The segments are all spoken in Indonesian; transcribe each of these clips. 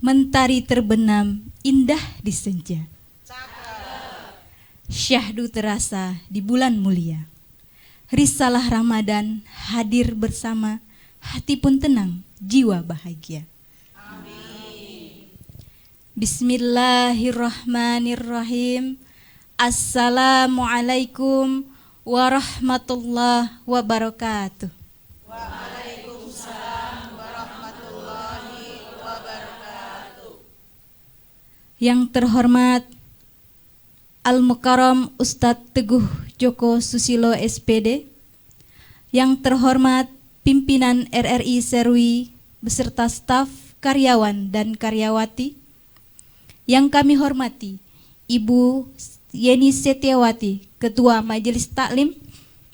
mentari terbenam indah di senja. Syahdu terasa di bulan mulia. Risalah Ramadan hadir bersama, hati pun tenang, jiwa bahagia. Amin. Bismillahirrahmanirrahim. Assalamualaikum warahmatullahi wabarakatuh. Waalaikumsalam warahmatullahi wabarakatuh. Yang terhormat Al-Mukarram Ustadz Teguh Joko Susilo SPD, yang terhormat pimpinan RRI Serui beserta staf, karyawan dan karyawati, yang kami hormati Ibu Yeni Setiawati, Ketua Majelis Taklim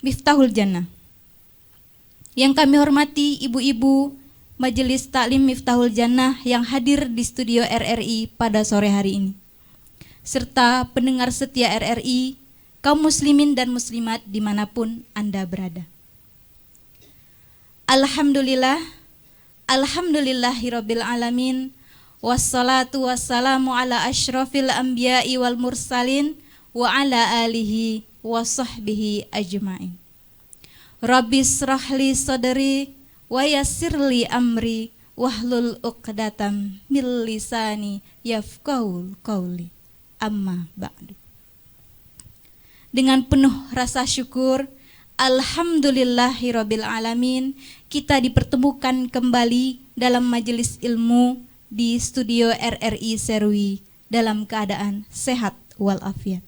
Miftahul Jannah, yang kami hormati ibu-ibu Majelis Taklim Miftahul Jannah yang hadir di studio RRI pada sore hari ini, serta pendengar setia RRI, kaum muslimin dan muslimat dimanapun Anda berada. Alhamdulillah, alhamdulillahirabbil alamin, wassalatu wassalamu ala asyrafil anbiya'i wal mursalin wa ala alihi wa sahbihi ajma'in. Rabbi srahli sadri wa yassirli amri wahlul uqdatam min lisani yafqahul qawli. Amma ba'du. Dengan penuh rasa syukur, alhamdulillahirabbil alamin, kita dipertemukan kembali dalam majelis ilmu di studio RRI Serui dalam keadaan sehat walafiat.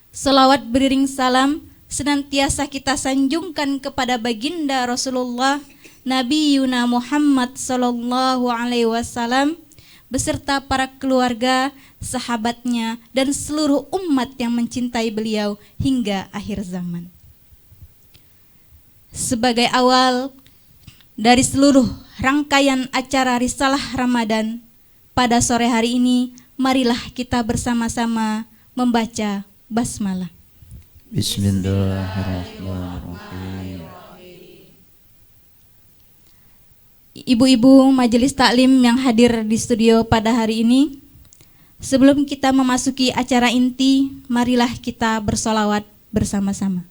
Salawat beriring salam senantiasa kita sanjungkan kepada baginda Rasulullah Nabi Yuna Muhammad sallallahu alaihi wasallam beserta para keluarga, sahabatnya, dan seluruh umat yang mencintai beliau hingga akhir zaman. Sebagai awal dari seluruh rangkaian acara Risalah Ramadan pada sore hari ini, marilah kita bersama-sama membaca basmalah. Bismillahirrahmanirrahim. Ibu-ibu majelis taklim yang hadir di studio pada hari ini, sebelum kita memasuki acara inti, marilah kita bersolawat bersama-sama.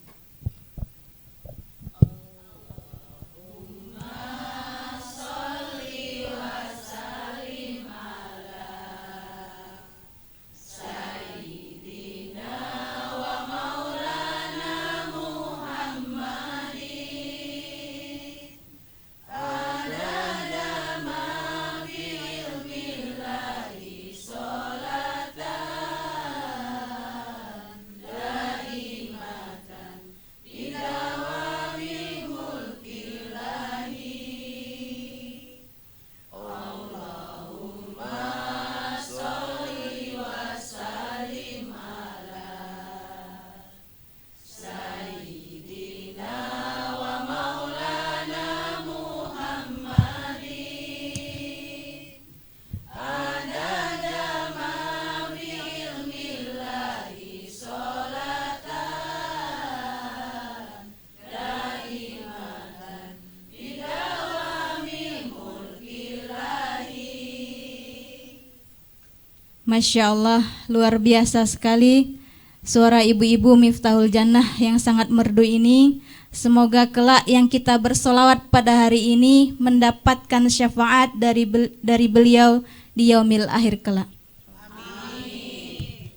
Masya Allah, luar biasa sekali suara ibu-ibu Miftahul Jannah yang sangat merdu ini. Semoga kelak yang kita bersolawat pada hari ini mendapatkan syafaat dari beliau di yaumil akhir kelak. Amin.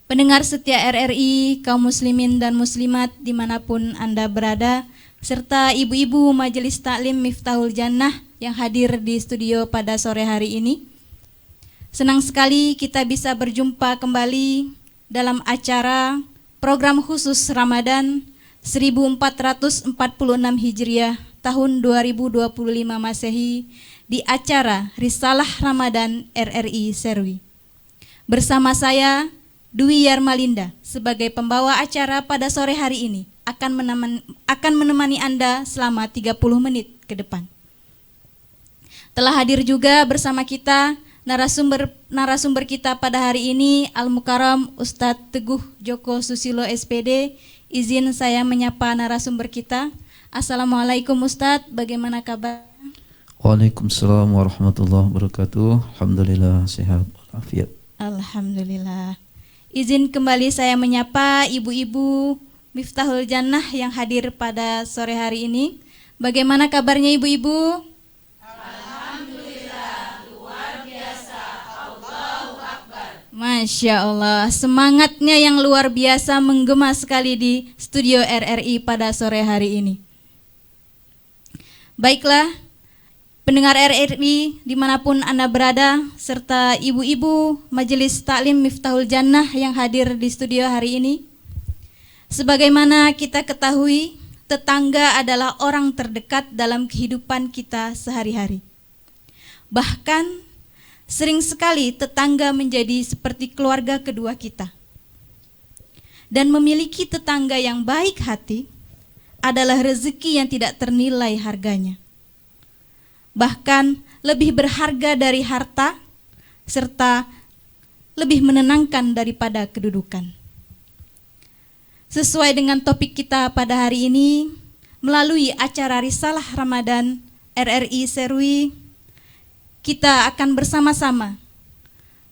Pendengar setia RRI, kaum muslimin dan muslimat dimanapun Anda berada, serta ibu-ibu Majelis Taklim Miftahul Jannah yang hadir di studio pada sore hari ini, senang sekali kita bisa berjumpa kembali dalam acara program khusus Ramadan 1446 Hijriah tahun 2025 Masehi di acara Risalah Ramadan RRI Serui. Bersama saya, Dwi Yarmalinda, sebagai pembawa acara pada sore hari ini akan menemani Anda selama 30 menit ke depan. Telah hadir juga bersama kita narasumber kita pada hari ini, Al-Mukarram Ustadz Teguh Joko Susilo SPD. Izin saya menyapa narasumber kita. Assalamualaikum Ustadz, bagaimana kabar? Waalaikumsalam warahmatullahi wabarakatuh. Alhamdulillah sehat walafiat. Alhamdulillah. Izin kembali saya menyapa ibu-ibu Miftahul Jannah yang hadir pada sore hari ini. Bagaimana kabarnya ibu-ibu? Alhamdulillah, luar biasa. Allahu Akbar. Masya Allah, semangatnya yang luar biasa menggema sekali di studio RRI pada sore hari ini. Baiklah, pendengar RRI dimanapun Anda berada, serta ibu-ibu Majelis Taklim Miftahul Jannah yang hadir di studio hari ini. Sebagaimana kita ketahui, tetangga adalah orang terdekat dalam kehidupan kita sehari-hari. Bahkan sering sekali tetangga menjadi seperti keluarga kedua kita. Dan memiliki tetangga yang baik hati adalah rezeki yang tidak ternilai harganya. Bahkan lebih berharga dari harta, serta lebih menenangkan daripada kedudukan. Sesuai dengan topik kita pada hari ini, melalui acara Risalah Ramadan RRI Serui, kita akan bersama-sama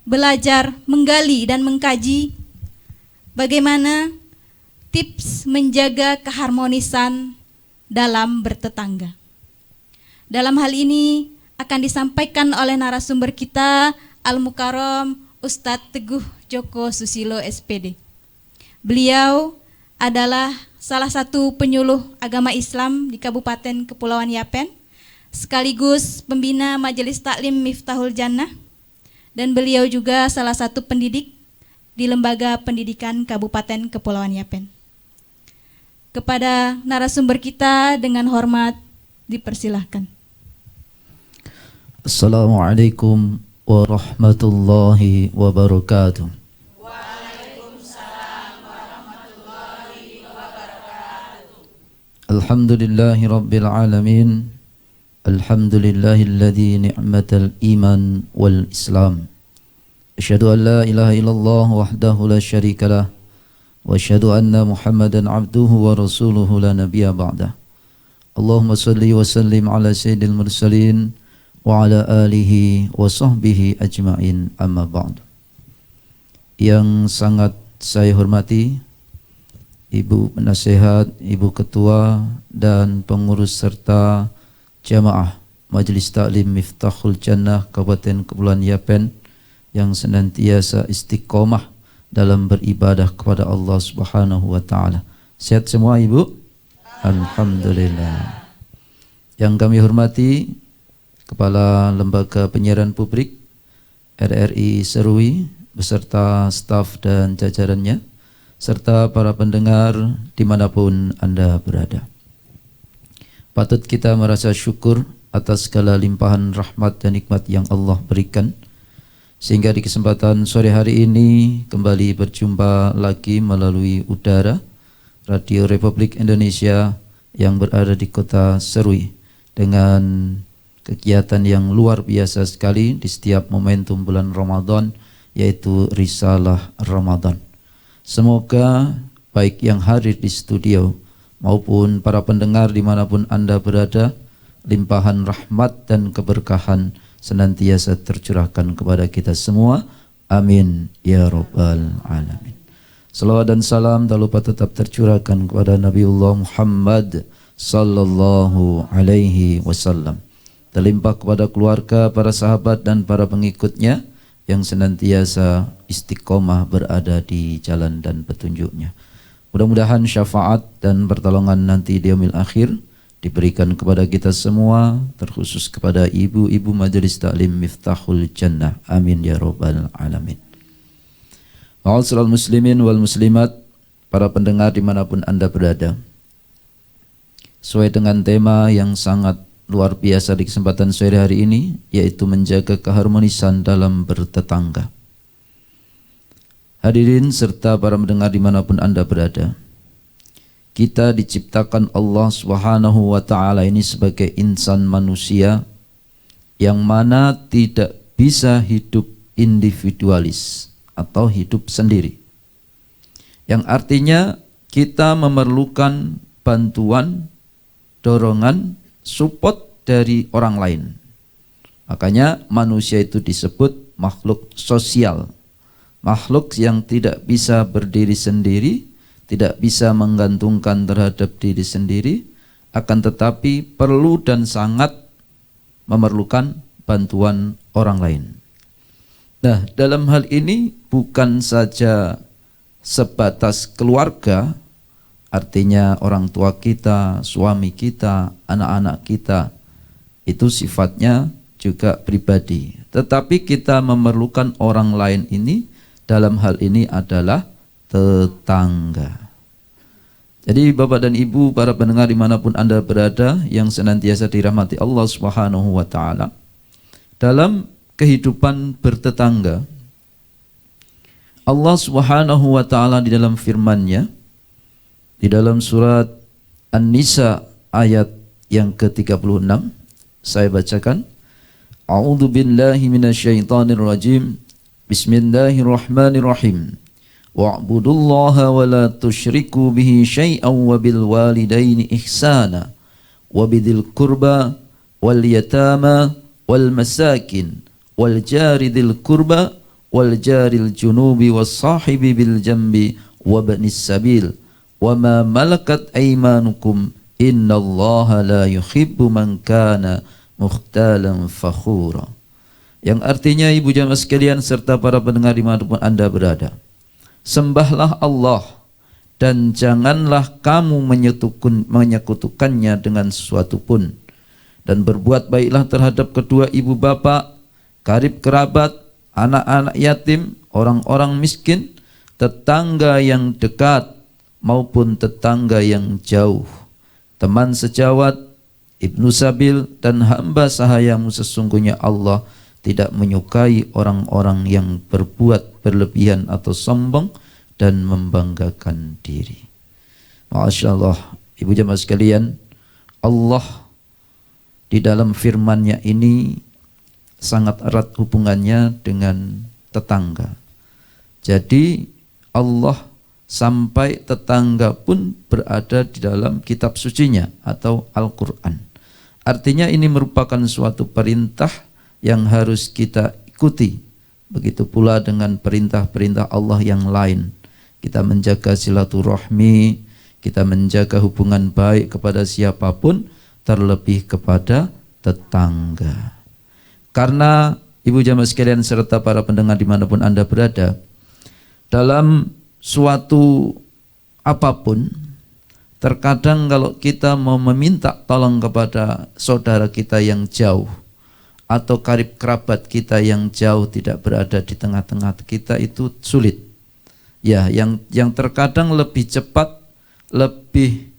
belajar, menggali dan mengkaji bagaimana tips menjaga keharmonisan dalam bertetangga. Dalam hal ini akan disampaikan oleh narasumber kita Al-Mukarram Ustadz Teguh Joko Susilo SPD. Beliau adalah salah satu penyuluh agama Islam di Kabupaten Kepulauan Yapen, sekaligus pembina Majelis Taklim Miftahul Jannah, dan beliau juga salah satu pendidik di Lembaga Pendidikan Kabupaten Kepulauan Yapen. Kepada narasumber kita dengan hormat dipersilahkan. Assalamualaikum warahmatullahi wabarakatuh. Waalaikumsalam warahmatullahi wabarakatuh. Alhamdulillahi rabbil alamin. Alhamdulillahilladzi ni'matal iman wal islam. Asyhadu an la ilaha illallah wahdahu la syarikalah. وأشهد أن محمدا عبده ورسوله لا نبي بعده اللهم صل وسلم على سيد المرسلين وعلى آله وصحبه أجمعين أما بعد. Yang sangat saya hormati Ibu Penasehat, Ibu Ketua dan pengurus serta jamaah Majelis Taklim Miftahul Jannah Kabupaten Kepulauan Yapen yang senantiasa istiqomah dalam beribadah kepada Allah Subhanahu wa taala. Sehat semua Ibu? Alhamdulillah. Yang kami hormati Kepala Lembaga Penyiaran Publik RRI Serui beserta staf dan jajarannya, serta para pendengar dimanapun Anda berada. Patut kita merasa syukur atas segala limpahan rahmat dan nikmat yang Allah berikan, sehingga di kesempatan sore hari ini kembali berjumpa lagi melalui udara Radio Republik Indonesia yang berada di kota Serui dengan kegiatan yang luar biasa sekali di setiap momentum bulan Ramadan, yaitu Risalah Ramadan. Semoga baik yang hadir di studio maupun para pendengar dimanapun Anda berada, limpahan rahmat dan keberkahan senantiasa tercurahkan kepada kita semua. Amin ya rabbal alamin. Salawat dan salam tak lupa tetap tercurahkan kepada Nabiullah Muhammad sallallahu alaihi wasallam, terlimpah kepada keluarga, para sahabat dan para pengikutnya yang senantiasa istiqomah berada di jalan dan petunjuknya. Mudah-mudahan syafaat dan pertolongan nanti di yaumil akhir diberikan kepada kita semua, terkhusus kepada ibu-ibu Majelis Taklim Miftahul Jannah. Amin ya rabbal alamin. Ma'asyiral muslimin wal muslimat, para pendengar dimanapun Anda berada, sesuai dengan tema yang sangat luar biasa di kesempatan sore hari ini, yaitu menjaga keharmonisan dalam bertetangga. Hadirin serta para pendengar dimanapun Anda berada, kita diciptakan Allah Subhanahu wa taala ini sebagai insan manusia yang mana tidak bisa hidup individualis atau hidup sendiri. Yang artinya kita memerlukan bantuan, dorongan, support dari orang lain. Makanya manusia itu disebut makhluk sosial, makhluk yang tidak bisa berdiri sendiri, tidak bisa menggantungkan terhadap diri sendiri, akan tetapi perlu dan sangat memerlukan bantuan orang lain. Nah, dalam hal ini bukan saja sebatas keluarga, artinya orang tua kita, suami kita, anak-anak kita, itu sifatnya juga pribadi. Tetapi kita memerlukan orang lain ini, dalam hal ini adalah tetangga. Jadi Bapak dan Ibu, para pendengar dimanapun Anda berada, yang senantiasa dirahmati Allah Subhanahu wa ta'ala, dalam kehidupan bertetangga, Allah Subhanahu wa ta'ala di dalam firman-Nya, di dalam surat An-Nisa ayat yang ke-36, saya bacakan. A'udzu billahi minasyaitonir rajim. Bismillahirrahmanirrahim. Wa'budullaha wa la tusyriku bihi syai'an wa bil walidaini ihsana wa bidil qurba wal yatama wal masakin wal jari dil qurba wal jaril junubi was sahibi bil jambi wa banis sabil wa ma malakat aymanukum innallaha la yuhibbu man kana mukhtalan fakhura. Yang artinya, ibu jamaah sekalian serta para pendengar dimanapun Anda berada, sembahlah Allah dan janganlah kamu menyekutukannya dengan sesuatu pun, dan berbuat baiklah terhadap kedua ibu bapa, karib kerabat, anak-anak yatim, orang-orang miskin, tetangga yang dekat maupun tetangga yang jauh, teman sejawat, ibnu sabil, dan hamba sahayamu. Sesungguhnya Allah tidak menyukai orang-orang yang berbuat berlebihan atau sombong dan membanggakan diri. Masya Allah, ibu jamaah sekalian, Allah di dalam firman-Nya ini sangat erat hubungannya dengan tetangga. Jadi Allah sampai tetangga pun berada di dalam kitab sucinya atau Al-Quran. Artinya ini merupakan suatu perintah yang harus kita ikuti. Begitu pula dengan perintah-perintah Allah yang lain. Kita menjaga silaturahmi, kita menjaga hubungan baik kepada siapapun, terlebih kepada tetangga. Karena ibu jamaah sekalian serta para pendengar dimanapun Anda berada, dalam suatu apapun, terkadang kalau kita mau meminta tolong kepada saudara kita yang jauh atau karib kerabat kita yang jauh tidak berada di tengah-tengah kita, itu sulit. Ya, yang terkadang lebih cepat, lebih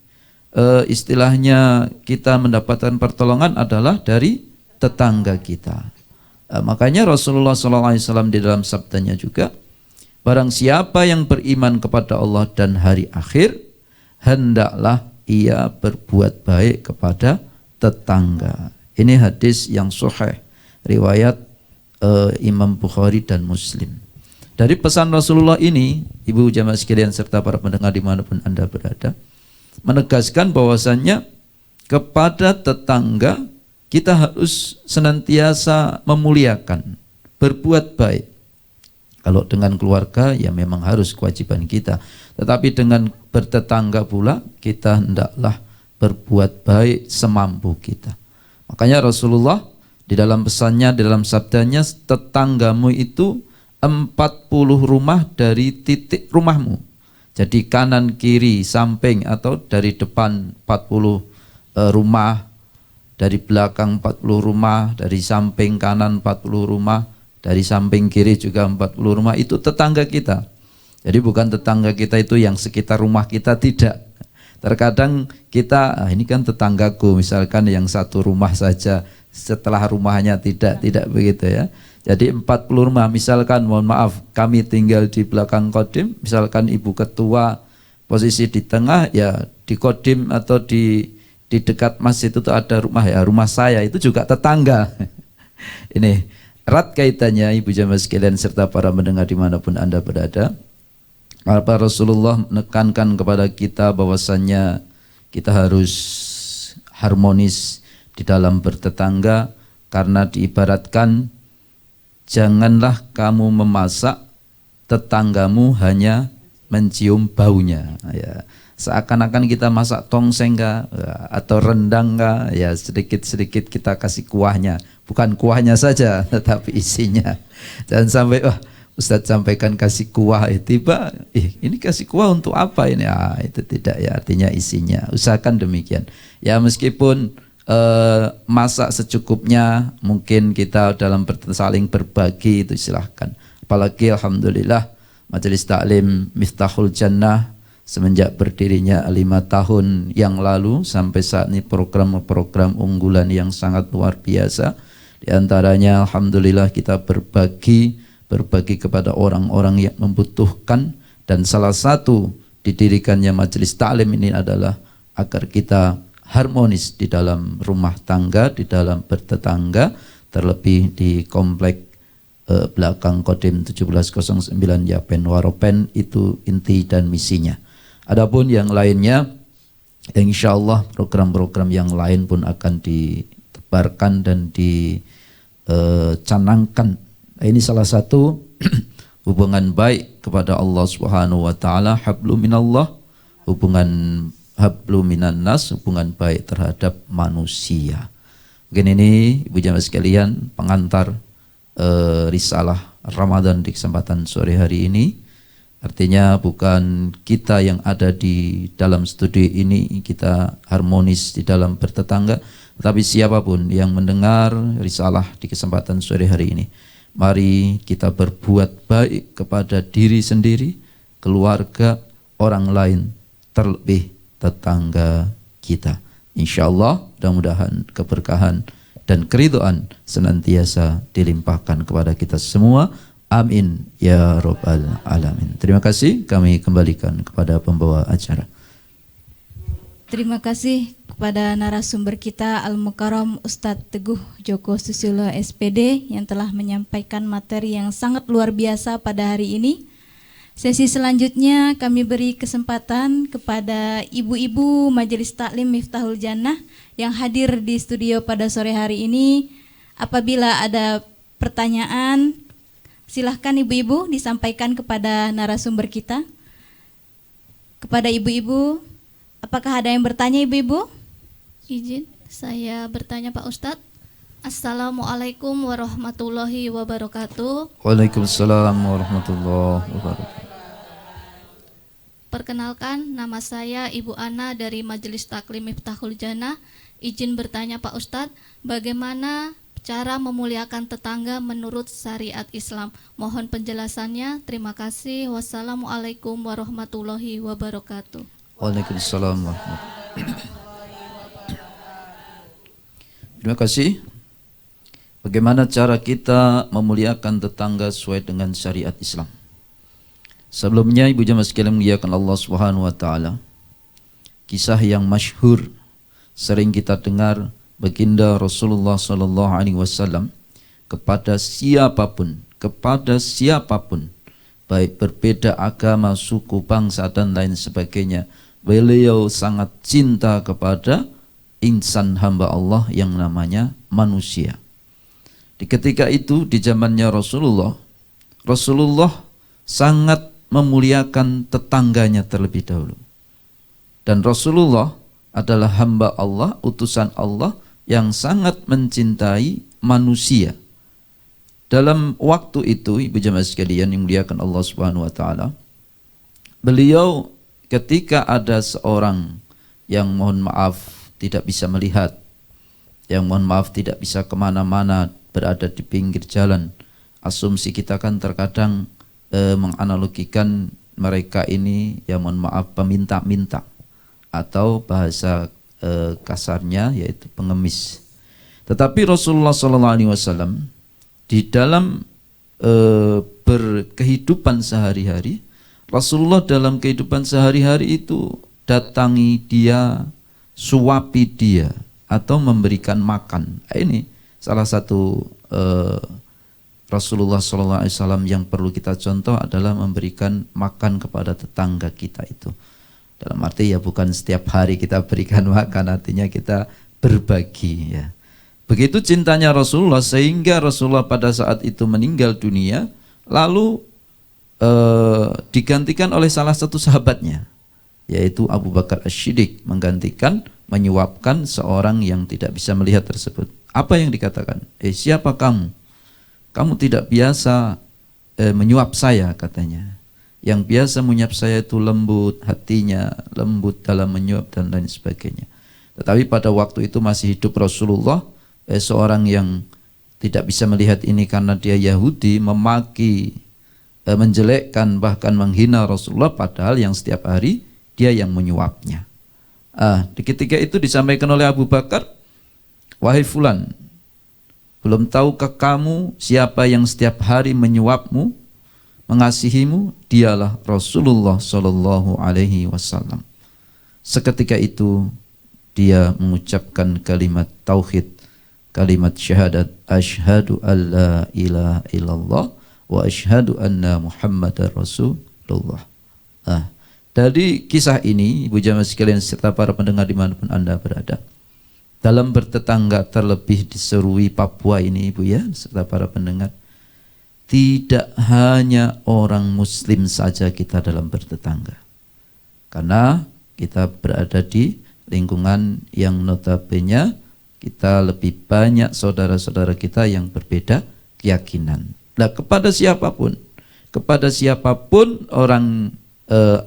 istilahnya kita mendapatkan pertolongan adalah dari tetangga kita. Makanya Rasulullah SAW di dalam sabdanya juga, barang siapa yang beriman kepada Allah dan hari akhir, hendaklah ia berbuat baik kepada tetangga. Ini hadis yang sahih, riwayat Imam Bukhari dan Muslim. Dari pesan Rasulullah ini, ibu jamaah sekalian serta para pendengar dimanapun Anda berada, menegaskan bahwasannya kepada tetangga kita harus senantiasa memuliakan, berbuat baik. Kalau dengan keluarga ya memang harus kewajiban kita, tetapi dengan bertetangga pula kita hendaklah berbuat baik semampu kita. Makanya Rasulullah di dalam pesannya, di dalam sabdanya, tetanggamu itu 40 rumah dari titik rumahmu. Jadi kanan, kiri, samping atau dari depan 40 rumah, dari belakang 40 rumah, dari samping kanan 40 rumah, dari samping kiri juga 40 rumah, itu tetangga kita. Jadi bukan tetangga kita itu yang sekitar rumah kita, tidak. Terkadang kita, ini kan tetanggaku, misalkan yang satu rumah saja, setelah rumahnya tidak begitu ya. Jadi 40 rumah, misalkan mohon maaf kami tinggal di belakang kodim, misalkan ibu ketua posisi di tengah, ya di kodim atau di dekat masjid itu ada rumah, ya rumah saya itu juga tetangga. Ini erat kaitannya ibu jamaah sekalian serta para pendengar dimanapun Anda berada. Maka Rasulullah menekankan kepada kita bahwasannya kita harus harmonis di dalam bertetangga, karena diibaratkan janganlah kamu memasak tetanggamu hanya mencium baunya, ya. Seakan-akan kita masak tongseng kah, atau rendang kah, ya sedikit-sedikit kita kasih kuahnya, bukan kuahnya saja tetapi isinya. Jangan sampai Ustadz sampaikan kasih kuah, tiba ini kasih kuah untuk apa ini, itu tidak, ya, artinya isinya. Usahakan demikian, ya, meskipun masak secukupnya, mungkin kita dalam saling berbagi itu silahkan. Apalagi alhamdulillah Majelis Taklim Miftahul Jannah semenjak berdirinya 5 tahun yang lalu sampai saat ini program-program unggulan yang sangat luar biasa. Di antaranya alhamdulillah kita berbagi kepada orang-orang yang membutuhkan, dan salah satu didirikannya Majelis Taklim ini adalah agar kita harmonis di dalam rumah tangga, di dalam bertetangga, terlebih di komplek belakang Kodim 1709 Yapen Waropen. Itu inti dan misinya. Adapun yang lainnya, insya Allah program-program yang lain pun akan ditebarkan dan dicanangkan. Ini salah satu hubungan baik kepada Allah Subhanahu wa taala, hablu minallah, hubungan hablu minan nas, hubungan baik terhadap manusia. Mungkin ini Ibu jamaah sekalian pengantar risalah Ramadan di kesempatan sore hari ini. Artinya bukan kita yang ada di dalam studi ini kita harmonis di dalam bertetangga, tetapi siapapun yang mendengar risalah di kesempatan sore hari ini, mari kita berbuat baik kepada diri sendiri, keluarga, orang lain, terlebih tetangga kita. Insya Allah mudah-mudahan keberkahan dan keridhaan senantiasa dilimpahkan kepada kita semua. Amin ya rabbal alamin. Terima kasih, kami kembalikan kepada pembawa acara. Terima kasih kepada narasumber kita Al-Mukarram Ustadz Teguh Joko Susilo SPD yang telah menyampaikan materi yang sangat luar biasa pada hari ini. Sesi selanjutnya kami beri kesempatan kepada ibu-ibu Majelis Taklim Miftahul Jannah yang hadir di studio pada sore hari ini. Apabila ada pertanyaan, silahkan ibu-ibu disampaikan kepada narasumber kita. Kepada ibu-ibu, apakah ada yang bertanya ibu-ibu? Izin, saya bertanya Pak Ustadz. Assalamualaikum warahmatullahi wabarakatuh. Waalaikumsalam warahmatullahi wabarakatuh. Perkenalkan, nama saya Ibu Ana dari Majelis Taklim Miftahul Jannah. Izin bertanya Pak Ustadz, bagaimana cara memuliakan tetangga menurut syariat Islam? Mohon penjelasannya. Terima kasih. Wassalamualaikum warahmatullahi wabarakatuh. Waalaikumsalam warahmatullahi wabarakatuh. Terima kasih. Bagaimana cara kita memuliakan tetangga sesuai dengan syariat Islam? Sebelumnya ibu jamaah sekalian muliakan Allah Subhanahu wa taala. Kisah yang masyhur sering kita dengar baginda Rasulullah sallallahu alaihi wasallam kepada siapapun, baik berbeda agama, suku, bangsa dan lain sebagainya, beliau sangat cinta kepada insan hamba Allah yang namanya manusia. Di ketika itu di zamannya Rasulullah sangat memuliakan tetangganya terlebih dahulu. Dan Rasulullah adalah hamba Allah, utusan Allah yang sangat mencintai manusia. Dalam waktu itu, ibu jamaah sekalian yang dimuliakan Allah Subhanahu wa taala, beliau ketika ada seorang yang mohon maaf tidak bisa melihat, yang mohon maaf tidak bisa kemana-mana, berada di pinggir jalan. Asumsi kita kan terkadang menganalogikan mereka ini yang mohon maaf peminta-minta, atau bahasa kasarnya yaitu pengemis. Tetapi Rasulullah SAW di dalam berkehidupan sehari-hari, Rasulullah dalam kehidupan sehari-hari itu datangi dia, suapi dia, atau memberikan makan. Ini salah satu Rasulullah SAW yang perlu kita contoh adalah memberikan makan kepada tetangga kita itu. Dalam arti ya bukan setiap hari kita berikan makan, artinya kita berbagi ya. Begitu cintanya Rasulullah sehingga Rasulullah pada saat itu meninggal dunia, lalu digantikan oleh salah satu sahabatnya, yaitu Abu Bakar As-Siddiq, menggantikan, menyuapkan seorang yang tidak bisa melihat tersebut. Apa yang dikatakan? Siapa kamu? Kamu tidak biasa menyuap saya, katanya. Yang biasa menyuap saya itu lembut hatinya, lembut dalam menyuap dan lain sebagainya. Tetapi pada waktu itu masih hidup Rasulullah, seorang yang tidak bisa melihat ini karena dia Yahudi, memaki, menjelekkan, bahkan menghina Rasulullah, padahal yang setiap hari dia yang menyuapnya. Di ketika itu disampaikan oleh Abu Bakar, wahai fulan, belum tahukah kamu siapa yang setiap hari menyuapmu, mengasihimu? Dialah Rasulullah Shallallahu Alaihi Wasallam. Seketika itu dia mengucapkan kalimat tauhid, kalimat syahadat, asyhadu alla ilaha illallah wa asyhadu anna Muhammadar Rasulullah. Dari kisah ini, ibu jamaah sekalian serta para pendengar dimanapun Anda berada, dalam bertetangga, terlebih di Serui Papua ini ibu ya, serta para pendengar, tidak hanya orang muslim saja kita dalam bertetangga, karena kita berada di lingkungan yang notabene kita lebih banyak saudara-saudara kita yang berbeda keyakinan. Nah, kepada siapapun orang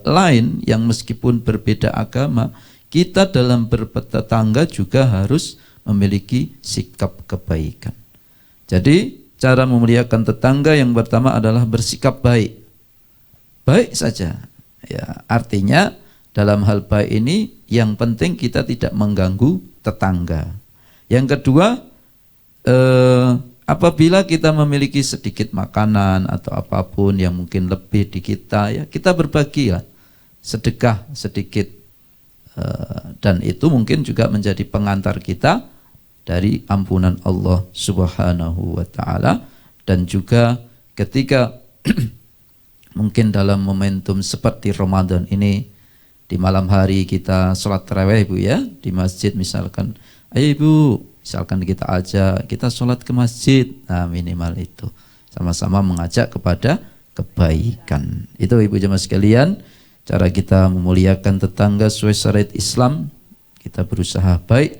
lain yang meskipun berbeda agama, kita dalam bertetangga juga harus memiliki sikap kebaikan. Jadi cara memuliakan tetangga yang pertama adalah bersikap baik. Baik saja. Ya, artinya dalam hal baik ini yang penting kita tidak mengganggu tetangga. Yang kedua, apabila kita memiliki sedikit makanan atau apapun yang mungkin lebih di kita, ya kita berbagilah, sedekah sedikit, dan itu mungkin juga menjadi pengantar kita dari ampunan Allah Subhanahu wa Ta'ala. Dan juga ketika mungkin dalam momentum seperti Ramadan ini, di malam hari kita sholat tarawih ibu ya, di masjid misalkan, ayo ibu, misalkan kita ajak, kita sholat ke masjid, nah minimal itu sama-sama mengajak kepada kebaikan. Itu ibu jemaah sekalian, cara kita memuliakan tetangga sesuai syariat Islam. Kita berusaha baik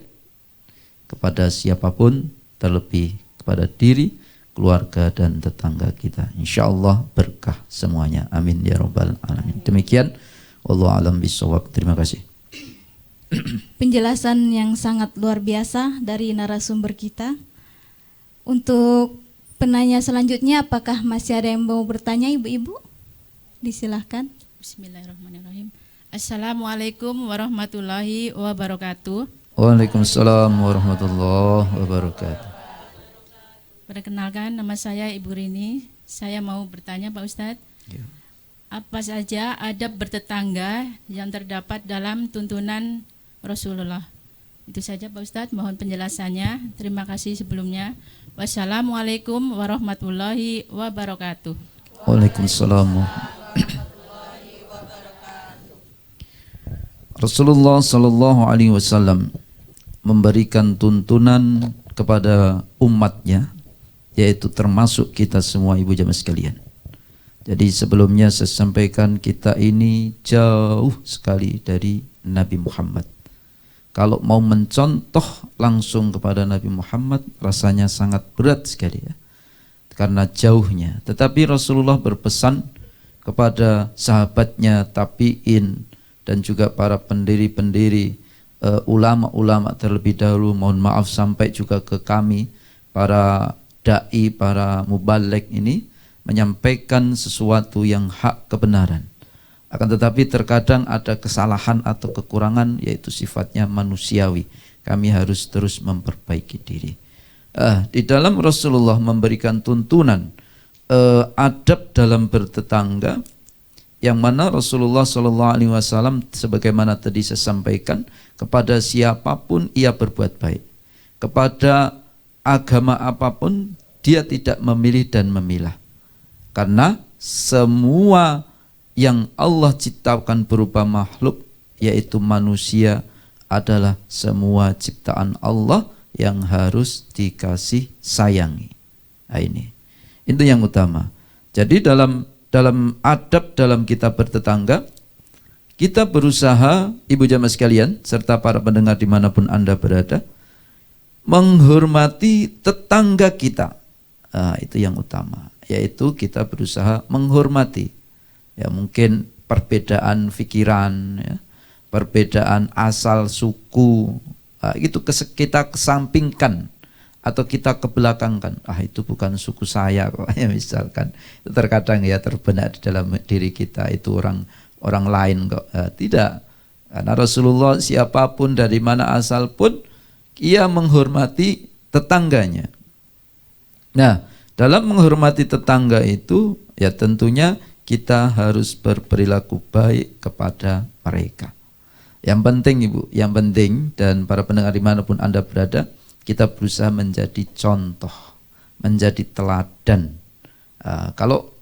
kepada siapapun, terlebih kepada diri, keluarga dan tetangga kita. InsyaAllah berkah semuanya, amin ya rabbal alamin. Demikian, wallahu a'lam bishawab. Terima kasih. Penjelasan yang sangat luar biasa dari narasumber kita. Untuk penanya selanjutnya, apakah masih ada yang mau bertanya ibu-ibu? Disilahkan. Bismillahirrahmanirrahim. Assalamualaikum warahmatullahi wabarakatuh. Waalaikumsalam warahmatullahi wabarakatuh. Perkenalkan, nama saya Ibu Rini. Saya mau bertanya Pak Ustadz, apa saja adab bertetangga yang terdapat dalam tuntunan Rasulullah? Itu saja Pak Ustadz, mohon penjelasannya. Terima kasih sebelumnya. Wassalamualaikum warahmatullahi wabarakatuh. Waalaikumsalam. Rasulullah Sallallahu Alaihi Wasallam memberikan tuntunan kepada umatnya, yaitu termasuk kita semua ibu jamaah sekalian. Jadi sebelumnya saya sampaikan, kita ini jauh sekali dari Nabi Muhammad. Kalau mau mencontoh langsung kepada Nabi Muhammad rasanya sangat berat sekali ya, karena jauhnya. Tetapi Rasulullah berpesan kepada sahabatnya, tabi'in, dan juga para pendiri-pendiri, ulama-ulama terlebih dahulu, mohon maaf sampai juga ke kami, para da'i, para mubaligh ini, menyampaikan sesuatu yang hak kebenaran. Akan tetapi terkadang ada kesalahan atau kekurangan, yaitu sifatnya manusiawi. Kami harus terus memperbaiki diri. Di dalam Rasulullah memberikan tuntunan adab dalam bertetangga, yang mana Rasulullah SAW sebagaimana tadi saya sampaikan, kepada siapapun ia berbuat baik, kepada agama apapun dia tidak memilih dan memilah, karena semua yang Allah ciptakan berupa makhluk, yaitu manusia adalah semua ciptaan Allah yang harus dikasih sayangi. Nah, ini itu yang utama. Jadi dalam adab dalam kita bertetangga, kita berusaha, ibu jamaah sekalian serta para pendengar dimanapun Anda berada, menghormati tetangga kita. Nah, itu yang utama, yaitu kita berusaha menghormati. Ya, mungkin perbedaan pikiran, ya, perbedaan asal suku, itu kita kesampingkan atau kita kebelakangkan. Itu bukan suku saya kok, ya, misalkan. Itu terkadang ya terbenak di dalam diri kita, itu orang lain kok. Tidak, karena Rasulullah siapapun dari mana asal pun ia menghormati tetangganya. Nah, dalam menghormati tetangga itu ya tentunya kita harus berperilaku baik kepada mereka. Yang penting Ibu, yang penting dan para pendengar dimanapun Anda berada, kita berusaha menjadi contoh, menjadi teladan. Kalau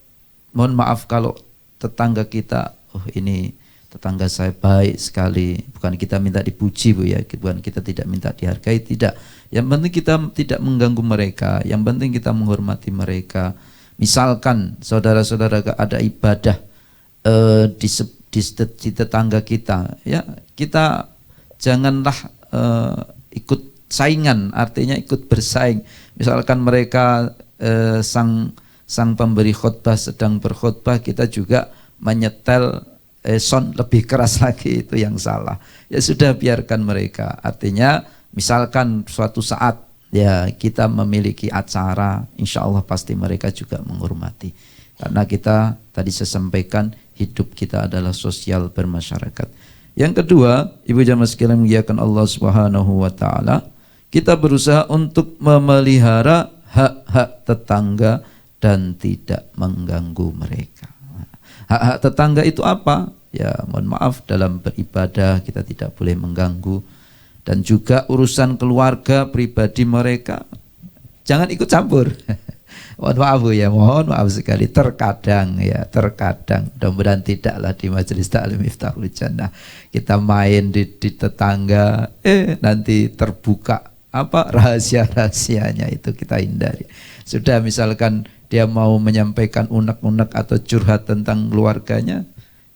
mohon maaf kalau tetangga kita, ini tetangga saya baik sekali, bukan kita minta dipuji Bu ya, bukan kita tidak minta dihargai, tidak. Yang penting kita tidak mengganggu mereka, yang penting kita menghormati mereka. Misalkan saudara-saudara ada ibadah di tetangga kita, ya kita janganlah ikut saingan, artinya ikut bersaing. Misalkan mereka sang pemberi khutbah sedang berkhutbah, kita juga menyetel sound lebih keras lagi, itu yang salah. Ya sudah, biarkan mereka. Artinya misalkan suatu saat ya kita memiliki acara, insya Allah pasti mereka juga menghormati. Karena kita tadi saya sampaikan hidup kita adalah sosial bermasyarakat. Yang kedua, ibu jamaah sekalian muliakan Allah Subhanahu wa taala, kita berusaha untuk memelihara hak-hak tetangga dan tidak mengganggu mereka. Hak-hak tetangga itu apa? Ya mohon maaf, dalam beribadah kita tidak boleh mengganggu, dan juga urusan keluarga pribadi mereka jangan ikut campur. Mohon maaf Bu ya, mohon maaf sekali, terkadang mudah-mudahan tidaklah di Majelis Taklim Miftahul Jannah kita main di tetangga, nanti terbuka rahasia-rahasianya, itu kita hindari. Sudah, misalkan dia mau menyampaikan unek-unek atau curhat tentang keluarganya,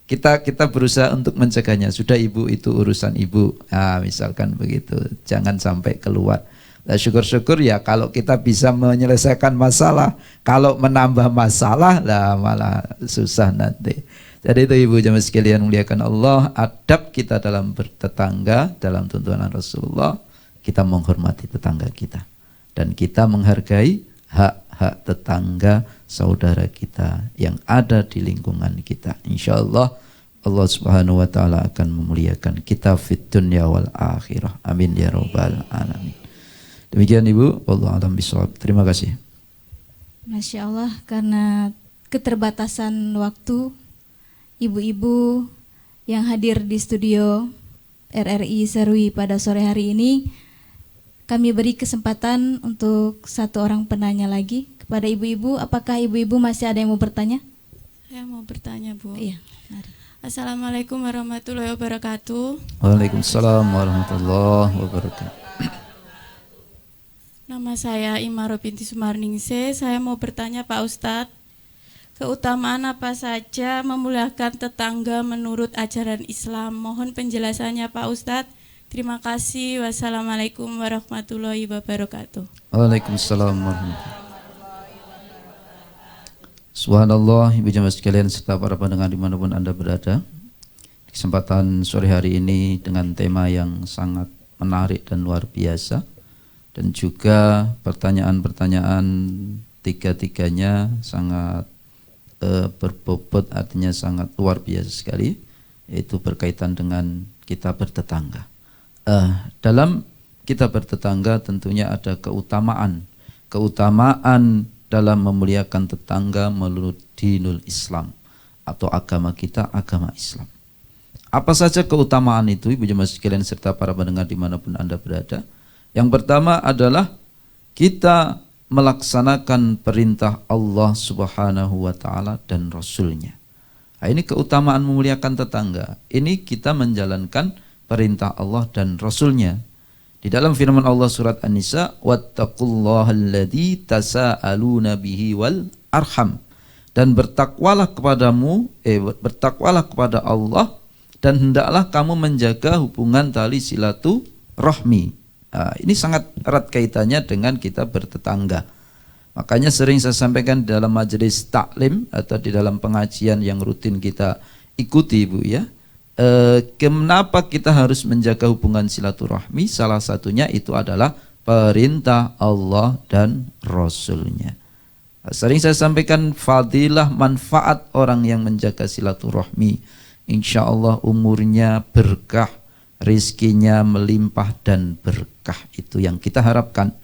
kita berusaha untuk mencegahnya. Sudah Ibu, itu urusan Ibu. Misalkan begitu, jangan sampai keluar. Nah, syukur-syukur ya kalau kita bisa menyelesaikan masalah. Kalau menambah masalah lah malah susah nanti. Jadi itu Ibu jamaah sekalian muliakan Allah, adab kita dalam bertetangga dalam tuntunan Rasulullah, kita menghormati tetangga kita dan kita menghargai hak-hak tetangga saudara kita yang ada di lingkungan kita. Insyaallah Allah Subhanahu wa taala akan memuliakan kita fid dunya wal akhirah. Amin ya rabbal alamin. Demikian Ibu, wallahu a'lam bishawab. Terima kasih. Masya Allah, karena keterbatasan waktu, ibu-ibu yang hadir di studio RRI Serui pada sore hari ini, kami beri kesempatan untuk satu orang penanya lagi kepada ibu-ibu. Apakah ibu-ibu masih ada yang mau bertanya? Saya mau bertanya Bu. Iya, mari. Assalamualaikum warahmatullahi wabarakatuh. Waalaikumsalam warahmatullahi wabarakatuh. Nama saya Imaro binti Sumarningsih. Saya mau bertanya Pak Ustadz, keutamaan apa saja memuliakan tetangga menurut ajaran Islam? Mohon penjelasannya Pak Ustadz. Terima kasih. Wassalamualaikum warahmatullahi wabarakatuh. Waalaikumsalam warahmatullahi. Subhanallah, ibu jamaah sekalian serta para pendengar dimanapun Anda berada. Kesempatan sore hari ini dengan tema yang sangat menarik dan luar biasa, dan juga pertanyaan-pertanyaan tiga-tiganya sangat berbobot, artinya sangat luar biasa sekali, yaitu berkaitan dengan kita bertetangga. Dalam kita bertetangga tentunya ada keutamaan dalam memuliakan tetangga menurut dinul Islam atau agama kita, agama Islam. Apa saja keutamaan itu ibu jemaah sekalian serta para pendengar dimanapun Anda berada? Yang pertama adalah kita melaksanakan perintah Allah Subhanahu wa taala dan Rasulnya. Nah, ini keutamaan memuliakan tetangga. Ini kita menjalankan perintah Allah dan Rasulnya. Di dalam firman Allah surat An-Nisa, wattaqullahalladzi tasaaluna bihi wal arham. Dan bertakwalah kepada Allah dan hendaklah kamu menjaga hubungan tali silaturahmi. Ini sangat erat kaitannya dengan kita bertetangga. Makanya sering saya sampaikan dalam majelis taklim atau di dalam pengajian yang rutin kita ikuti, Bu ya. Kenapa kita harus menjaga hubungan silaturahmi? Salah satunya itu adalah perintah Allah dan Rasulnya. Sering saya sampaikan fadilah manfaat orang yang menjaga silaturahmi. Insya Allah umurnya berkah, rizkinya melimpah dan berkah. Itu yang kita harapkan.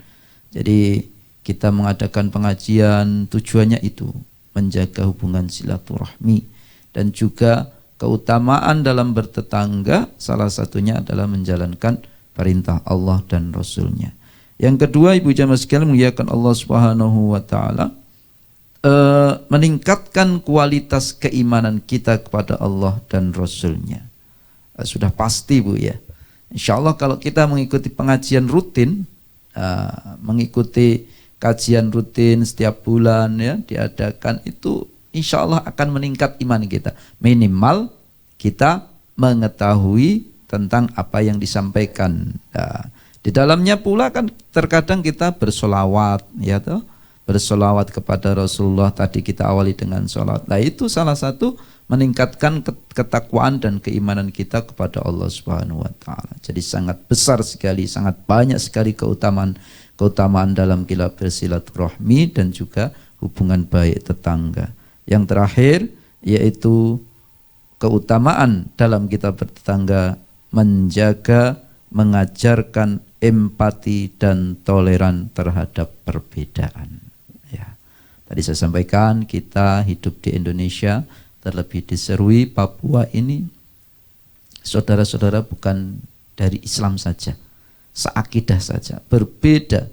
Jadi kita mengadakan pengajian tujuannya itu menjaga hubungan silaturahmi dan juga keutamaan dalam bertetangga salah satunya adalah menjalankan perintah Allah dan Rasulnya. Yang kedua, ibu jamaah sekalian, memuliakan Allah Subhanahu wa taala, meningkatkan kualitas keimanan kita kepada Allah dan Rasulnya. Sudah pasti, Bu ya. Insya Allah kalau kita mengikuti pengajian rutin, mengikuti kajian rutin setiap bulan ya diadakan, itu insya Allah akan meningkat iman kita. Minimal kita mengetahui tentang apa yang disampaikan. Di dalamnya pula kan terkadang kita bersolawat, ya toh, bersolawat kepada Rasulullah. Tadi kita awali dengan solawat. Nah itu salah satu meningkatkan ketakwaan dan keimanan kita kepada Allah Subhanahu wa taala. Jadi sangat besar sekali, sangat banyak sekali keutamaan dalam kita bersilaturahmi dan juga hubungan baik tetangga. Yang terakhir yaitu keutamaan dalam kita bertetangga, menjaga, mengajarkan empati dan toleran terhadap perbedaan. Ya. Tadi saya sampaikan kita hidup di Indonesia, terlebih di Serui, Papua ini, saudara-saudara bukan dari Islam saja, seakidah saja, berbeda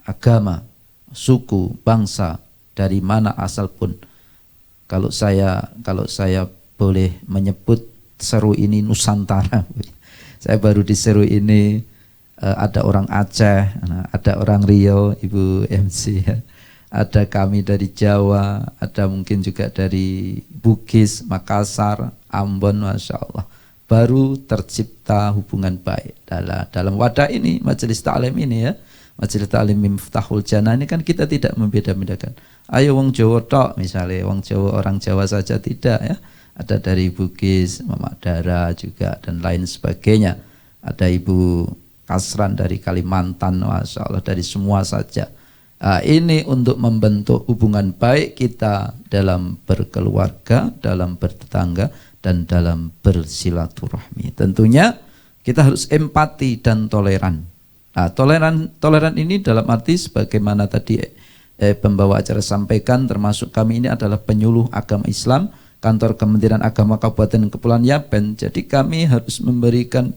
agama, suku, bangsa, dari mana asal pun. Kalau saya boleh menyebut Seru ini Nusantara. Saya baru di Seru ini ada orang Aceh, ada orang Riau, Ibu MC, ada kami dari Jawa, ada mungkin juga dari Bugis, Makassar, Ambon, Masya Allah. Baru tercipta hubungan baik dalam wadah ini, majelis ta'lim ini ya. Majelis Ta'lim Miftahul Jannah ini kan kita tidak membeda-bedakan. Ayo wong Jawa tok misalnya, wong Jawa, orang Jawa saja tidak ya. Ada dari Bugis, Mamak Dara juga dan lain sebagainya. Ada Ibu Kasran dari Kalimantan, Masya Allah, dari semua saja. Ini untuk membentuk hubungan baik kita dalam berkeluarga, dalam bertetangga dan dalam bersilaturahmi. Tentunya kita harus empati dan toleran. Toleran ini dalam arti sebagaimana tadi pembawa acara sampaikan, termasuk kami ini adalah penyuluh agama Islam, kantor Kementerian Agama Kabupaten Kepulauan Yapen. Jadi kami harus memberikan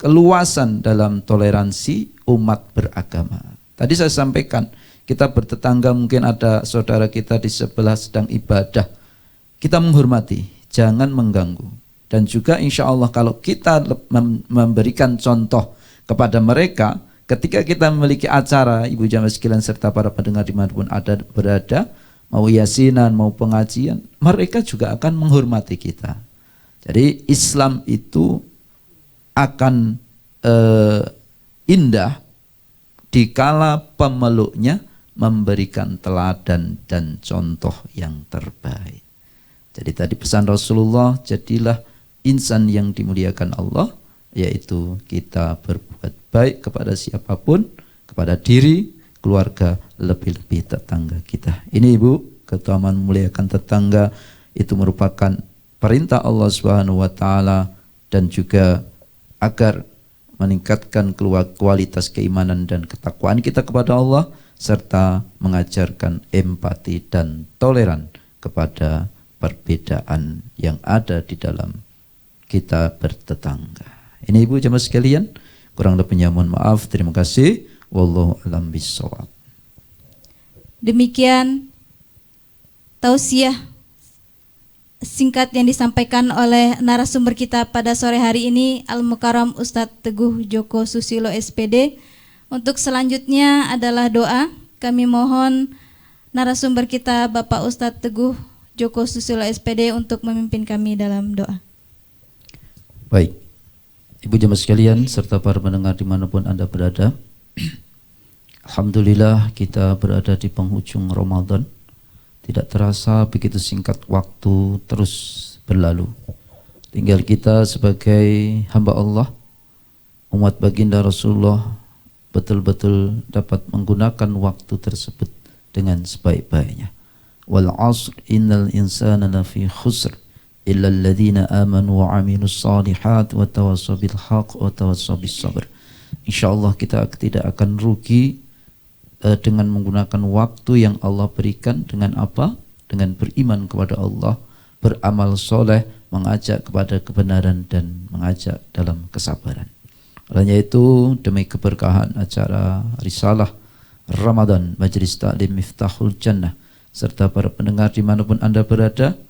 keluasan dalam toleransi umat beragama. Tadi saya sampaikan, kita bertetangga, mungkin ada saudara kita di sebelah sedang ibadah, kita menghormati, jangan mengganggu. Dan juga insya Allah kalau kita memberikan contoh kepada mereka, ketika kita memiliki acara, ibu jamaah sekalian serta para pendengar dimanapun ada berada, mau yasinan, mau pengajian, mereka juga akan menghormati kita. Jadi Islam itu akan indah dikala pemeluknya memberikan teladan dan contoh yang terbaik. Jadi tadi pesan Rasulullah, jadilah insan yang dimuliakan Allah, yaitu kita berbuat baik kepada siapapun, kepada diri, keluarga, lebih-lebih tetangga kita. Ini Ibu, keutamaan memuliakan tetangga itu merupakan perintah Allah Subhanahu wa taala dan juga agar meningkatkan kualitas keimanan dan ketakwaan kita kepada Allah serta mengajarkan empati dan toleran kepada perbedaan yang ada di dalam kita bertetangga. Ini Ibu jemaah sekalian, kurang lebihnya mohon maaf. Terima kasih. Wallahu a'lam bishawab. Demikian tausiah singkat yang disampaikan oleh narasumber kita pada sore hari ini, Al-Mukarram Ustadz Teguh Joko Susilo SPD. Untuk selanjutnya adalah doa. Kami mohon narasumber kita Bapak Ustadz Teguh Joko Susilo SPD untuk memimpin kami dalam doa. Baik, Ibu jemaah sekalian serta para pendengar dimanapun Anda berada, alhamdulillah kita berada di penghujung Ramadan. Tidak terasa begitu singkat waktu terus berlalu. Tinggal kita sebagai hamba Allah, umat baginda Rasulullah, betul-betul dapat menggunakan waktu tersebut dengan sebaik-baiknya. Wal 'asr innal insana lafi khusr illa alladhina amanu wa 'amilus shalihat wa tawassaw bil haqq wa tawassaw bis sabr. Insyaallah kita tidak akan rugi dengan menggunakan waktu yang Allah berikan. Dengan apa? Dengan beriman kepada Allah, beramal soleh, mengajak kepada kebenaran dan mengajak dalam kesabaran. Olehnya itu, demi keberkahan acara Risalah Ramadan Majelis Taklim Miftahul Jannah serta para pendengar dimanapun Anda berada,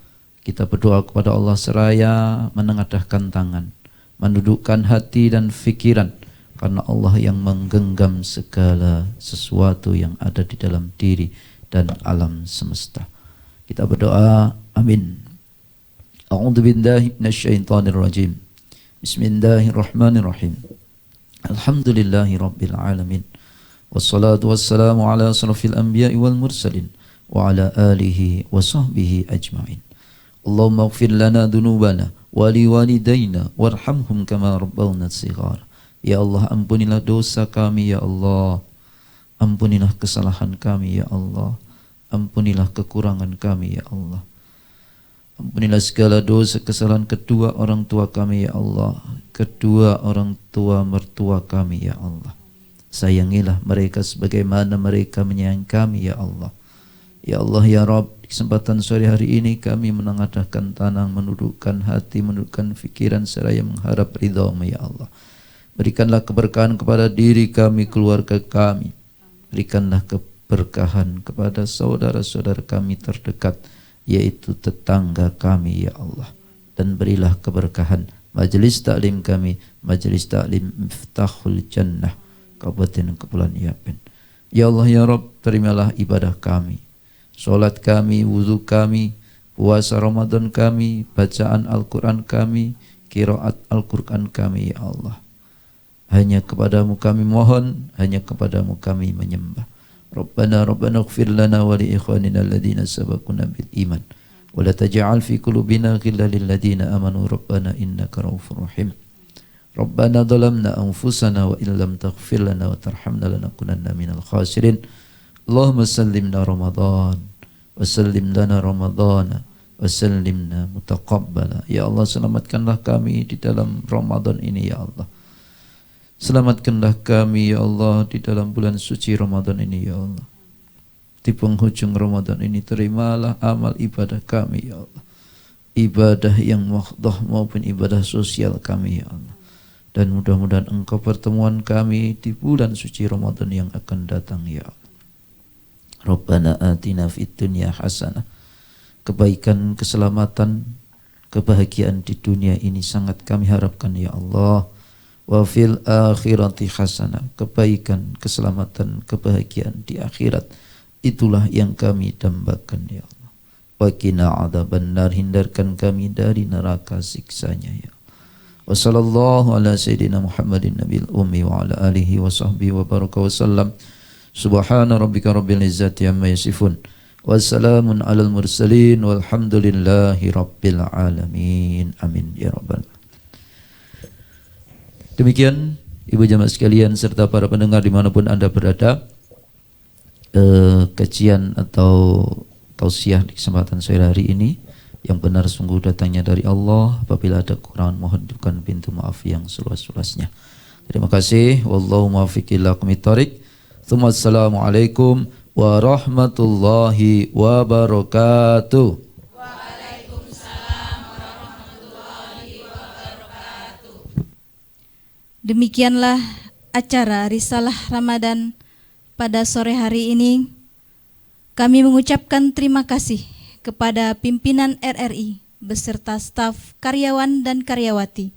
kita berdoa kepada Allah seraya menengadahkan tangan, mendudukkan hati dan fikiran, karena Allah yang menggenggam segala sesuatu yang ada di dalam diri dan alam semesta. Kita berdoa, amin. A'udzu billahi minasyaitonir rajim. Bismillahirrahmanirrahim. Alhamdulillahi rabbil alamin. Wassalatu wassalamu ala asrafil anbiya'i wal mursalin wa ala alihi wa sahbihi ajma'in. Allahumma ighfir lana dhunubana wa liwalidayna warhamhum kama rabbawna shighara. Ya Allah, ampunilah dosa kami ya Allah. Ampunilah kesalahan kami ya Allah. Ampunilah kekurangan kami ya Allah. Ampunilah segala dosa kesalahan kedua orang tua kami ya Allah, kedua orang tua mertua kami ya Allah. Sayangilah mereka sebagaimana mereka menyayangi kami ya Allah. Ya Allah ya Rabb, di kesempatan sore hari ini kami menengadahkan tangan, menundukkan hati, menundukkan fikiran seraya mengharap ridha-Mu ya Allah. Berikanlah keberkahan kepada diri kami, keluarga kami. Berikanlah keberkahan kepada saudara-saudara kami terdekat, yaitu tetangga kami ya Allah. Dan berilah keberkahan majelis taklim kami, majelis taklim Miftahul Jannah Kabupaten Kepulauan Yapen. Ya Allah ya Rabb, terimalah ibadah kami, solat kami, wudu kami, puasa Ramadan kami, bacaan Al-Quran kami, qiraat Al-Quran kami ya Allah. Hanya kepadamu kami mohon, hanya kepadamu kami menyembah. Rabbana ighfir lana wa li ikhwanina alladhina sabaquna bil iman wa la taj'al fi qulubina ghillan lil ladzina amanu rabbana innaka ra'ufur rahim. Rabbana dhalamna anfusana wa illam taghfir lana wa tarhamna lanakunanna minal khasirin. Allahumma sallimna Ramadan wa sallim lana Ramadana wa sallimna mutaqabbala. Ya Allah, selamatkanlah kami di dalam Ramadan ini ya Allah. Selamatkanlah kami ya Allah di dalam bulan suci Ramadan ini ya Allah. Di penghujung Ramadan ini terimalah amal ibadah kami ya Allah. Ibadah yang muhdhah maupun ibadah sosial kami ya Allah. Dan mudah-mudahan Engkau pertemuan kami di bulan suci Ramadan yang akan datang ya Allah. Rabbana atina fid dunya hasanah. Kebaikan, keselamatan, kebahagiaan di dunia ini sangat kami harapkan ya Allah. Wa fil akhirati hasanah. Kebaikan, keselamatan, kebahagiaan di akhirat, itulah yang kami dambakan ya Allah. Wa qina adzabannar, hindarkan kami dari neraka siksanya ya Allah. Wa sallallahu ala sayyidina Muhammadin nabiyil ummi wa ala alihi wa sahbihi wa baraka wa sallam. Subhana rabbika rabbil izzati amma yasifun. Wassalamun alal mursalin walhamdulillahi rabbil alamin. Amin ya rabbal. Demikian ibu jamaah sekalian serta para pendengar dimanapun Anda berada, kajian atau tausiah di kesempatan sore hari ini yang benar sungguh datangnya dari Allah. Apabila ada kekurangan mohon bukan pintu maaf yang seluas-luasnya. Terima kasih. Wallahu muwaffiq ila aqwamit thoriq. Assalamualaikum warahmatullahi wabarakatuh. Demikianlah acara Risalah Ramadan pada sore hari ini. Kami mengucapkan terima kasih kepada pimpinan RRI, beserta staf karyawan dan karyawati,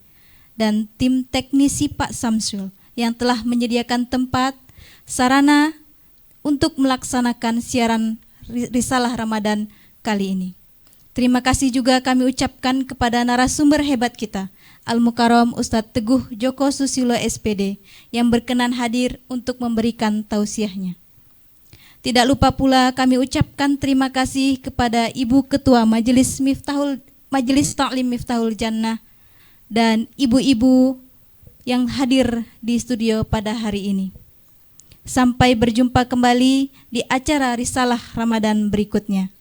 dan tim teknisi Pak Samsul yang telah menyediakan tempat, sarana untuk melaksanakan siaran Risalah Ramadan kali ini. Terima kasih juga kami ucapkan kepada narasumber hebat kita, Al-Mukarram Ustadz Teguh Joko Susilo SPD, yang berkenan hadir untuk memberikan tausiahnya. Tidak lupa pula kami ucapkan terima kasih kepada Ibu Ketua Majelis Taklim Miftahul Jannah dan ibu-ibu yang hadir di studio pada hari ini. Sampai berjumpa kembali di acara Risalah Ramadan berikutnya.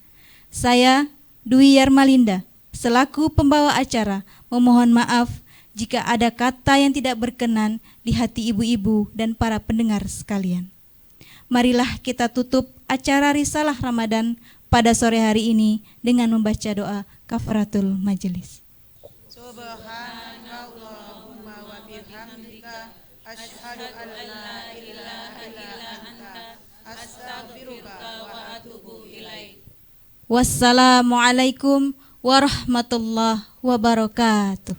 Saya, Dwi Yarmalinda, selaku pembawa acara, memohon maaf jika ada kata yang tidak berkenan di hati ibu-ibu dan para pendengar sekalian. Marilah kita tutup acara Risalah Ramadan pada sore hari ini dengan membaca doa kafaratul majelis. Subhanallahumma wa bihamdika asyhadu an la ilaha illa anta astaghfiruka wa atubu ilaik. Wassalamualaikum warahmatullahi wabarakatuh.